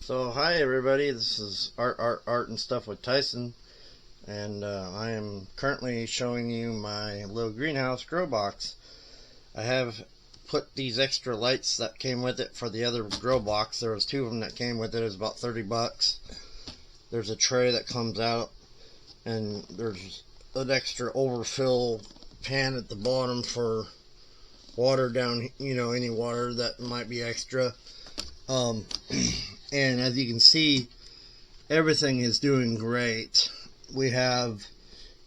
So hi everybody, this is Art and Stuff with Tyson, and I am currently showing you my little greenhouse grow box. I have put these extra lights that came with it for the other grow box. There was two of them that came with it. It was about 30 bucks. There's a tray that comes out, and there's an extra overfill pan at the bottom for water down, any water that might be extra. And as you can see, everything is doing great. We have,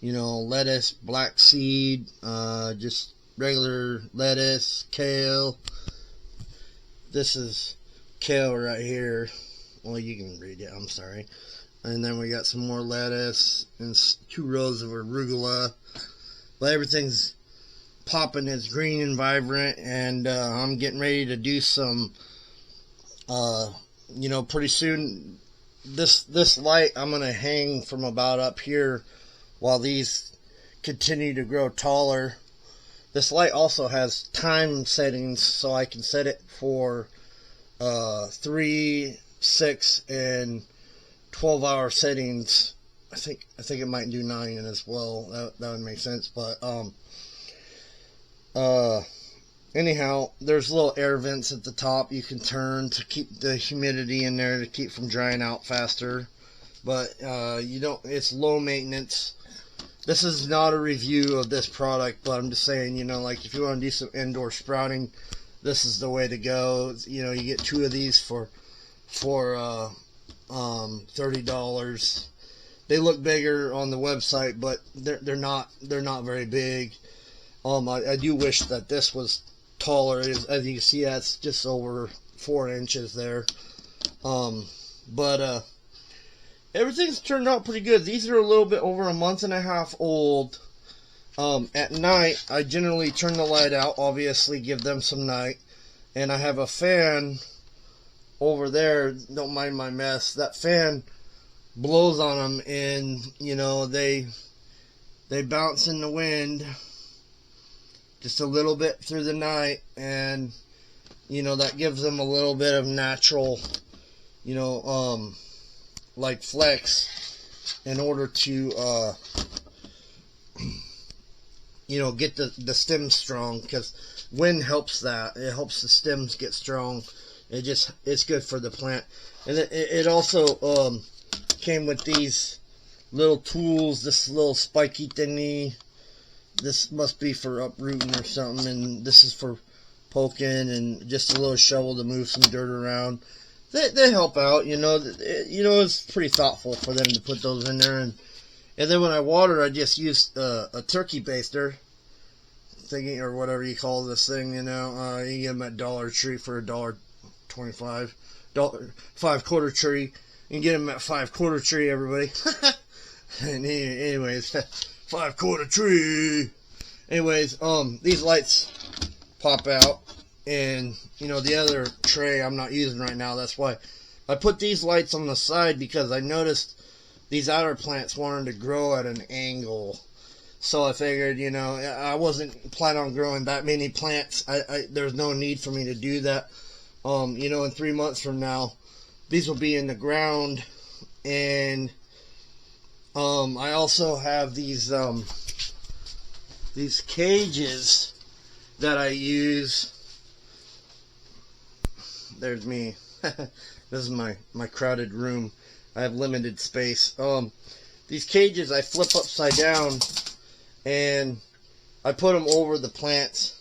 lettuce, black seed, just regular lettuce, kale. This is kale right here. Well, you can read it, I'm sorry. And then we got some more lettuce and 2 rows of arugula. But everything's popping, it's green and vibrant, and I'm getting ready to do some pretty soon. This light I'm gonna hang from about up here while these continue to grow taller. This light also has time settings, so I can set it for 3, 6, and 12-hour settings. I think it might do 9 as well. That would make sense. But anyhow, there's little air vents at the top you can turn to keep the humidity in there, to keep from drying out faster. But it's low maintenance. This is not a review of this product, but I'm just saying, like if you want to do some indoor sprouting, this is the way to go. You get 2 of these for $30. They look bigger on the website, but they're not very big. I do wish that this was taller. As you can see, that's just over 4 inches there. But everything's turned out pretty good. These are a little bit over a month and a half old. At night, I generally turn the light out, obviously give them some night. And I have a fan over there. Don't mind my mess. That fan blows on them, and they bounce in the wind just a little bit through the night, and that gives them a little bit of natural like flex in order to get the stems strong, because wind helps that. It helps the stems get strong. It's good for the plant. And it also came with these little tools, this little spiky thingy. This must be for uprooting or something, and this is for poking, and just a little shovel to move some dirt around. They help out, it's pretty thoughtful for them to put those in there. And then when I water, I just use a turkey baster thingy, or whatever you call this thing, you get them at Dollar Tree for $1.25. 5-quarter tree. You can get them at 5-quarter tree, everybody. And anyways, 5-quarter tree. Anyways, these lights pop out, and the other tray I'm not using right now. That's why I put these lights on the side, because I noticed these outer plants wanted to grow at an angle. So I figured, I wasn't planning on growing that many plants. There's no need for me to do that. In 3 months from now, these will be in the ground. And I also have these cages that I use. There's me. This is my crowded room. I have limited space. These cages I flip upside down, and I put them over the plants.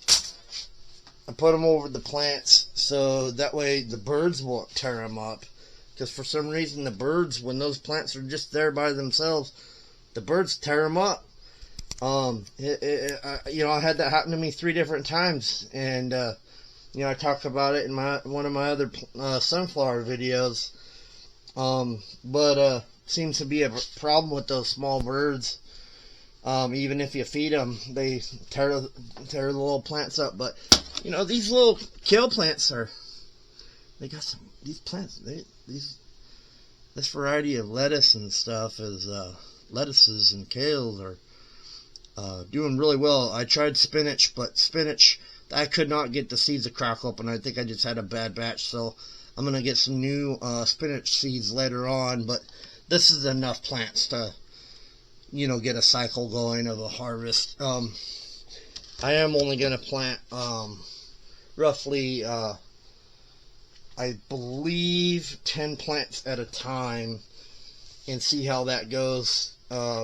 So that way the birds won't tear them up. Because for some reason the birds, when those plants are just there by themselves, the birds tear them up. I had that happen to me 3 different times, and I talked about it in one of my other sunflower videos. But seems to be a problem with those small birds. Even if you feed them, they tear the little plants up. But these little kale plants these plants. This variety of lettuce and stuff lettuces and kales are doing really well. I tried spinach, but spinach, I could not get the seeds to crack open. I think I just had a bad batch, so I'm going to get some new spinach seeds later on, but this is enough plants to, get a cycle going of a harvest. I am only going to plant roughly, I believe, 10 plants at a time and see how that goes,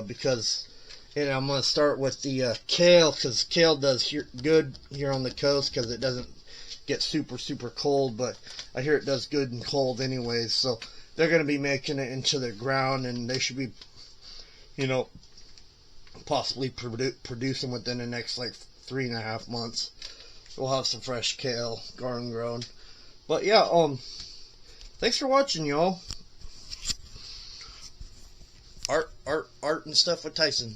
because I'm going to start with the kale, because kale does good here on the coast because it doesn't get super cold, but I hear it does good and cold anyways, so they're going to be making it into the ground, and they should be, possibly producing within the next like 3.5 months. We'll have some fresh kale garden grown. But yeah, thanks for watching, y'all. Art and stuff with Tyson.